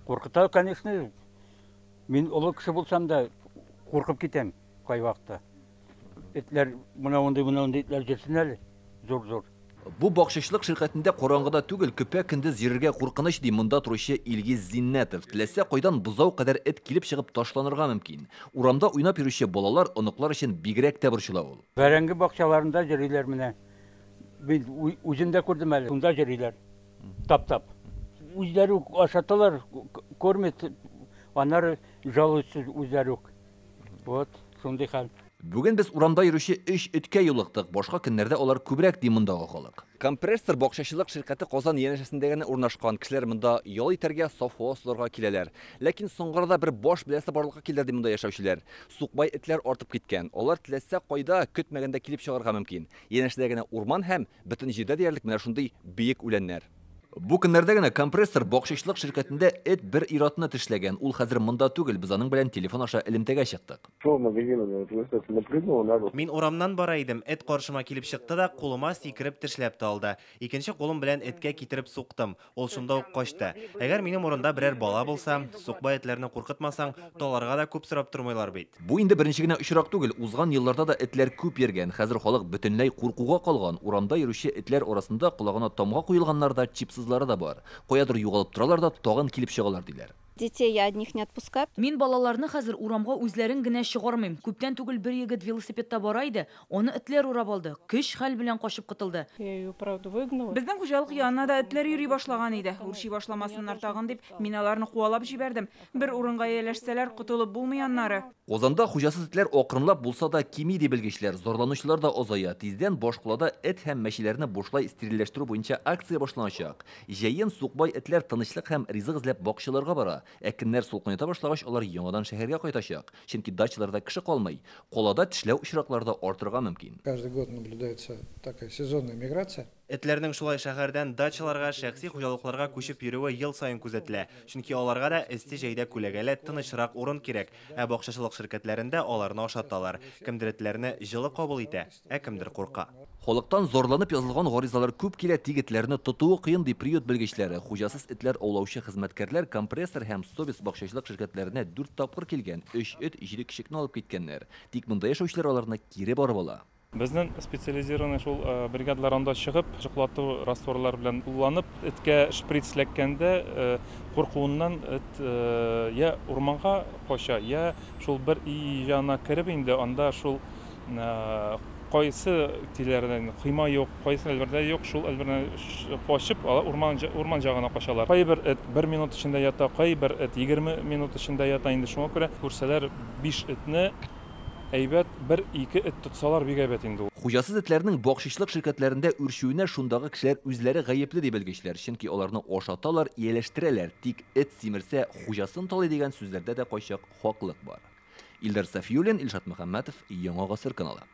Қорқыта, конечно, мен ұлы кісі болсам да қорқып кетем қай вақытта. Etlер мынауындай etlер жүрсін әлі, зор. Бу бакчачылык ширкәтендә караңгыда түгел, көпә көндез йөрергә куркыныч ди монда туручы Илгиз Зиннәтов. Теләсә кайдан бузау кадәр эт килеп чыгып ташланырга мөмкин. Урамда уйнап йөрүче балалар, оныклар өчен бигрәк тә борчыла ул. Бәрәңге бакчаларында йөриләр менә. Мин үземдә күрдем әле, шунда йөриләр. Тап. Үзләре ашаталар, кормят, аннары жалуются үзләре. Вот, шундый хәл. Бүген без урамда йөрүче 3 эткә юлыктык. Башка көннәрдә алар күбрәк ди мондагы халык. Компрессор бакчачылык ширкәте Казан янәшәсендә генә урнашкан. Кешеләр монда ял итәргә, совхоз суларга киләләр. Ләкин соңгырда бер баш беләсе барлыкка килде ди монда яшәүчеләр. Сукбай этләр артып киткән. Алар теләсә кайда көтмәгәндә килеп чыгарга мөмкин. Янәшәдә генә урман һәм бөтен җирдә диярлек менә шундый биек үләннәр. Бу көннәрдә генә компрессор бакчачылык ширкәтендә эт бер иратны тешләгән. Ул хәзер монда түгел, без аның белән телефон аша элемтәгә чыктык. Мин урамнан бара идем, эт каршыма килеп чыкты да, кулыма сикереп тешләп тә алды. Икенче кулым белән эткә китереп суктым. Ул шунда ук качты. Әгәр минем урында берәр бала булса, сукбай этләрне куркытмасаң, таларга да күп сорап тормыйлар бит. Бу инде беренче генә очрак түгел. Узган елларда да этләр күп йөргән. Хәзер халык бөтенләй куркуга калган. Урамда йөрүче этләр арасында колагына тамга куелганнар да, чипсызлары да бар. Каядыр югалып торалар да, тагын килеп чыгалар диләр. Детей я одних не отпускаю. Мин балаларны хәзер урамга үзләрен генә чыгармыйм. Күптән түгел бер егет велосипедта бара иде, аны этләр урап алды. Көч хәл белән качып кытылды. Безнең хуҗалык янына да этләр йөри башлаган иде. Үрши башламасыннар тагын дип, мин аларны куалап җибәрдем. Бер урынга яләшсәләр, кутылып булмый аннары. Казанда хуҗасыз этләр акрынлап булса да кими ди белгечләр. Зарланучылар да азая. Тиздән башкалада эт һәм мәчеләрне бушлай стерильләштерү буенча акция башланачак. Җәен сукбай этләр тынычлык һәм ризык эзләп бакчаларга бара. Көннәр сулкынета башлагач, алар яңадан шәһәргә кайтачак. Чөнки дачаларда кеше калмый. Колада тешләү очракларда артырга мөмкин. Каждый год наблюдается такая сезонная миграция. Этләрнең шулай шәһәрдән дачаларга, шәхси хуҗалыкларга күчеп йөрүе ел саен күзәтелә. Чөнки аларга да эсте җәйдә күләгәле, тынычрак урын кирәк. Ә бакчачылык ширкәтләрендә аларны ашаталар. Кемдер этләрне җылы кабул итә, ә кемдер курка. Халыктан зарланып язылган гаризалар күп килә, тигетләрне тотуы кыен ди приют белгечләре. Хуҗасыз этләр аулаучы хезмәткәрләр компрессор һәм Собис бакчачылык ширкәтләренә 4 тапкыр килгән. 3 эт җире кичекне алып киткәннәр. Тик монда яшәүчеләр аларны кире барып ала. Безнең специализированный шул бригадалар анда чыгып, җыклату растворлар белән кулланып, эткә шприцләткәндә куркуыннан эт я урманга кача, я шул бер җана кереп инде, анда шул кайсы тиләрдән кыйма юк, кайсы әлбәттә юк, шул әлбәттә качып, урман җагына качалар. Кайбер эт 1 минут эчендә ята, кайбер эт 20 минут эчендә ята, инде шуңа күрә күрсәләр 5 этне әйбәт 1-2 эт тотсалар бик әйбәт инде ул. Хуҗасыз этләрнең бакчачылык ширкәтләрендә үрчүенә шундагы кешеләр үзләре гаепле ди белгечләр, чөнки аларны ашаталар, ияләштерәләр, тик эт симерсә хуҗасын талый дигән сүзләрдә дә кайчак хаклык бар. Илдар Сафиуллин, Илшат Мөхәммәтов, Яңа Гасыр каналы.